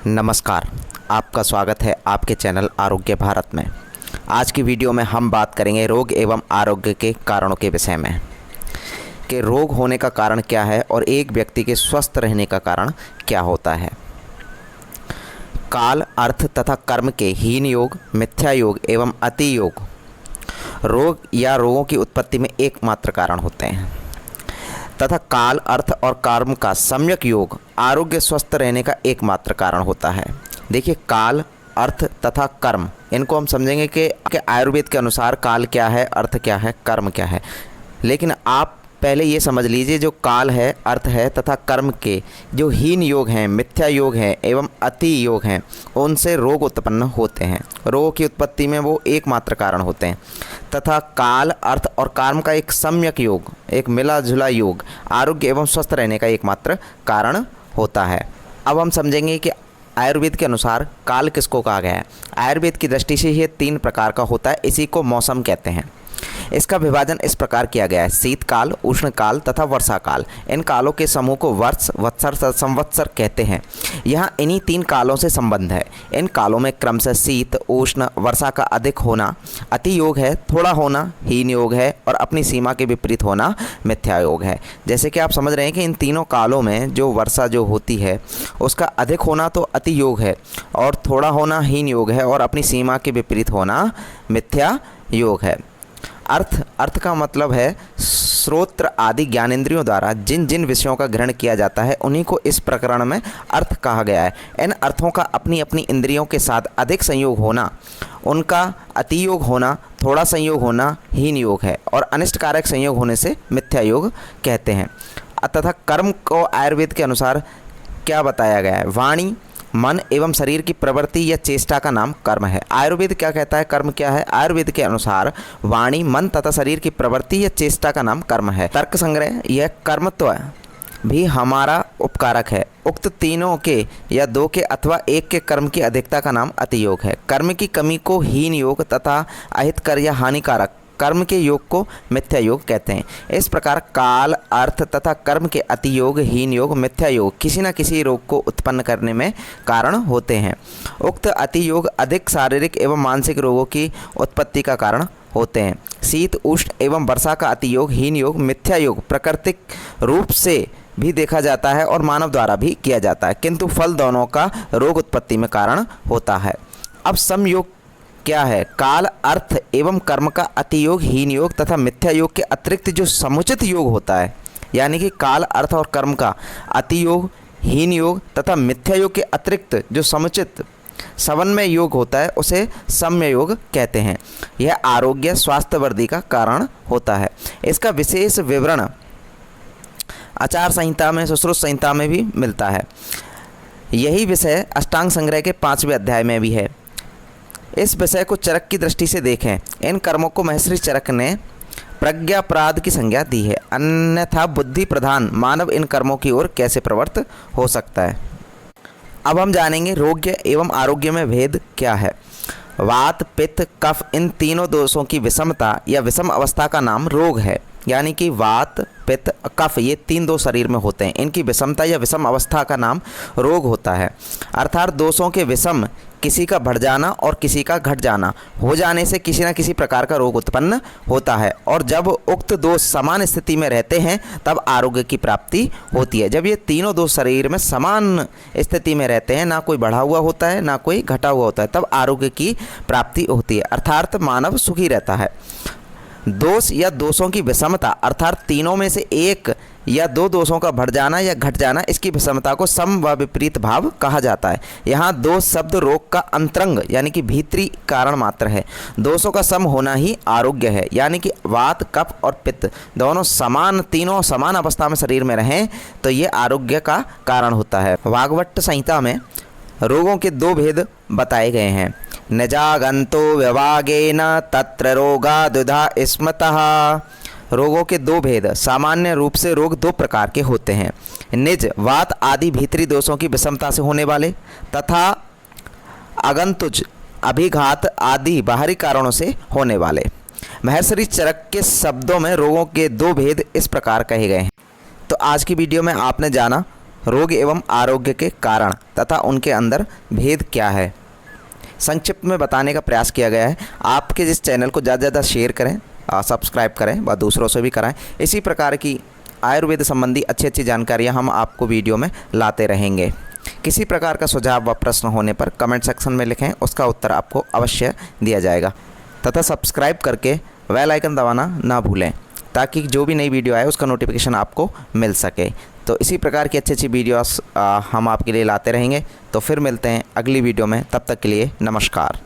नमस्कार, आपका स्वागत है आपके चैनल आरोग्य भारत में। आज की वीडियो में हम बात करेंगे रोग एवं आरोग्य के कारणों के विषय में कि रोग होने का कारण क्या है और एक व्यक्ति के स्वस्थ रहने का कारण क्या होता है। काल, अर्थ तथा कर्म के हीन योग, मिथ्या योग एवं अति योग रोग या रोगों की उत्पत्ति में एकमात्र कारण होते हैं तथा काल, अर्थ और कर्म का सम्यक योग आरोग्य स्वस्थ रहने का एकमात्र कारण होता है। देखिए, काल, अर्थ तथा कर्म, इनको हम समझेंगे कि आयुर्वेद के अनुसार काल क्या है, अर्थ क्या है, कर्म क्या है। लेकिन आप पहले ये समझ लीजिए, जो काल है, अर्थ है तथा कर्म के जो हीन योग हैं, मिथ्या योग हैं एवं अति योग हैं, उनसे रोग उत्पन्न होते हैं। रोगों की उत्पत्ति में वो एकमात्र कारण होते हैं तथा काल, अर्थ और कर्म का एक सम्यक योग, एक मिला जुला योग आरोग्य एवं स्वस्थ रहने का एकमात्र कारण होता है। अब हम समझेंगे कि आयुर्वेद के अनुसार काल किसको कहा गया है। आयुर्वेद की दृष्टि से ये 3 प्रकार का होता है। इसी को मौसम कहते हैं। इसका विभाजन इस प्रकार किया गया है: शीतकाल, उष्णकाल तथा वर्षाकाल। इन कालों के समूह को वर्ष, वत्सर, संवत्सर कहते हैं। यहाँ इन्हीं 3 कालों से संबंध है। इन कालों में क्रमशः शीत, उष्ण, वर्षा का अधिक होना अति योग है, थोड़ा होना हीन योग है और अपनी सीमा के विपरीत होना मिथ्या योग है। जैसे कि आप समझ रहे हैं कि इन तीनों कालों में जो वर्षा जो होती है उसका अधिक होना तो अति योग है और थोड़ा होना हीन योग है और अपनी सीमा के विपरीत होना मिथ्या योग है। अर्थ का मतलब है श्रोत्र आदि ज्ञानेंद्रियों द्वारा जिन जिन विषयों का ग्रहण किया जाता है उन्हीं को इस प्रकरण में अर्थ कहा गया है। इन अर्थों का अपनी अपनी इंद्रियों के साथ अधिक संयोग होना, उनका अति योग होना, थोड़ा संयोग होना हीन योग है और अनिष्टकारक संयोग होने से मिथ्या योग कहते हैं। तथा कर्म को आयुर्वेद के अनुसार क्या बताया गया है? वाणी, मन एवं शरीर की प्रवृत्ति या चेष्टा का नाम कर्म है। आयुर्वेद क्या कहता है, कर्म क्या है? आयुर्वेद के अनुसार वाणी, मन तथा शरीर की प्रवृत्ति या चेष्टा का नाम कर्म है। तर्क संग्रह, यह कर्मत्व भी हमारा उपकारक है। उक्त तीनों के या 2 के अथवा 1 के कर्म की अधिकता का नाम अति योग है। कर्म की कमी को हीन योग तथा अहितकर या हानिकारक कर्म के योग को मिथ्या योग कहते हैं। इस प्रकार काल, अर्थ तथा कर्म के अति योग, हीन योग, मिथ्या योग किसी न किसी रोग को उत्पन्न करने में कारण होते हैं। उक्त अति योग अधिक शारीरिक एवं मानसिक रोगों की उत्पत्ति का कारण होते हैं। शीत, उष्ण एवं वर्षा का अति योग, हीन योग, मिथ्या योग प्राकृतिक रूप से भी देखा जाता है और मानव द्वारा भी किया जाता है, किंतु फल दोनों का रोग उत्पत्ति में कारण होता है। अब समयोग क्या है? काल, अर्थ एवं कर्म का अति योग, हीन योग तथा मिथ्या योग के अतिरिक्त जो समुचित योग होता है, यानी कि काल, अर्थ और कर्म का अति योग, हीन योग तथा मिथ्या योग के अतिरिक्त जो समुचित समन्वय योग होता है उसे सम्य योग कहते हैं। यह आरोग्य स्वास्थ्य वृद्धि का कारण होता है। इसका विशेष विवरण आचार संहिता में, सुश्रुत संहिता में भी मिलता है। यही विषय अष्टांग संग्रह के 5वें अध्याय में भी है। इस विषय को चरक की दृष्टि से देखें। इन कर्मों को महर्षि चरक ने प्रज्ञापराध की संज्ञा दी है, अन्यथा बुद्धि प्रधान मानव इन कर्मों की ओर कैसे प्रवृत्त हो सकता है। अब हम जानेंगे रोग एवं आरोग्य में भेद क्या है। वात, पित्त, कफ इन तीनों दोषों की विषमता या विषम अवस्था का नाम रोग है। यानी कि वात, पित्त, कफ ये 3 दोष शरीर में होते हैं, इनकी विषमता या विषम अवस्था का नाम रोग होता है। अर्थात दोषों के विषम, किसी का बढ़ जाना और किसी का घट जाना हो जाने से किसी न किसी प्रकार का रोग उत्पन्न होता है और जब उक्त दोष समान स्थिति में रहते हैं तब आरोग्य की प्राप्ति होती है। जब ये तीनों दोष शरीर में समान स्थिति में रहते हैं, ना कोई बढ़ा हुआ होता है ना कोई घटा हुआ होता है, तब आरोग्य की प्राप्ति होती है, अर्थात मानव सुखी रहता है। दोष या दोषों की विषमता अर्थात तीनों में से 1 या 2 दोषों का बढ़ जाना या घट जाना, इसकी विषमता को सम व विपरीत भाव कहा जाता है। यहाँ दोष शब्द रोग का अंतरंग यानी कि भीतरी कारण मात्र है। दोषों का सम होना ही आरोग्य है, यानी कि वात, कफ और पित्त दोनों तीनों समान अवस्था में शरीर में रहें तो ये आरोग्य का कारण होता है। वाग्भट संहिता में रोगों के 2 भेद बताए गए हैं। निजागंतो व्यवागेन तत्र रोगा द्विधा स्मतः। रोगों के 2 भेद। सामान्य रूप से रोग 2 प्रकार के होते हैं: निज, वात आदि भीतरी दोषों की विषमता से होने वाले, तथा अगंतुज, अभिघात आदि बाहरी कारणों से होने वाले। महर्षि चरक के शब्दों में रोगों के 2 भेद इस प्रकार कहे गए हैं। तो आज की वीडियो में आपने जाना रोग एवं आरोग्य के कारण तथा उनके अंदर भेद क्या है, संक्षिप्त में बताने का प्रयास किया गया है। आपके इस चैनल को ज़्यादा से ज़्यादा शेयर करें, सब्सक्राइब करें व दूसरों से भी कराएं। इसी प्रकार की आयुर्वेद संबंधी अच्छी अच्छी जानकारियाँ हम आपको वीडियो में लाते रहेंगे। किसी प्रकार का सुझाव व प्रश्न होने पर कमेंट सेक्शन में लिखें, उसका उत्तर आपको अवश्य दिया जाएगा। तथा सब्सक्राइब करके बेल आइकन दबाना ना भूलें, ताकि जो भी नई वीडियो आए उसका नोटिफिकेशन आपको मिल सके। तो इसी प्रकार की अच्छी अच्छी वीडियोस हम आपके लिए लाते रहेंगे। तो फिर मिलते हैं अगली वीडियो में, तब तक के लिए नमस्कार।